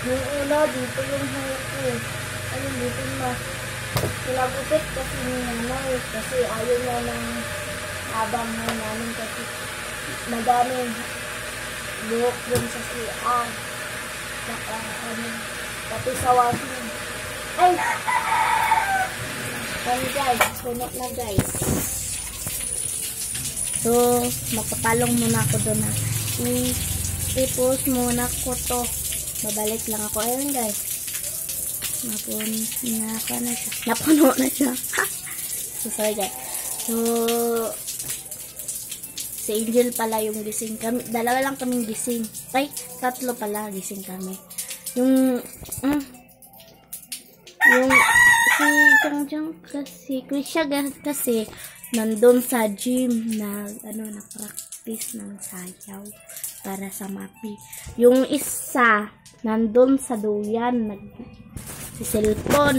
Yung una, dito yung hair ko. Ayun, dito na. Pinagupit kasi ni nanay. Kasi ayaw niya ng habang hair namin kasi madaming buhok dun sa CR. Saka pati sa washing. Ay! Ayan guys, sunod na guys. So, magpapalong muna ako doon ha. I-post muna ko to. Babalik lang ako. Ayun guys. Napuno na siya. So, sorry guys. So, si Angel pala yung gising kami. Dalawa lang kaming gising. Ay, tatlo pala gising kami. Yung si Jangjang kasi, Krisha kasi, nandun sa gym na-practice ng sayaw para sa MAPI. Yung isa, nandun sa duyan, si cellphone.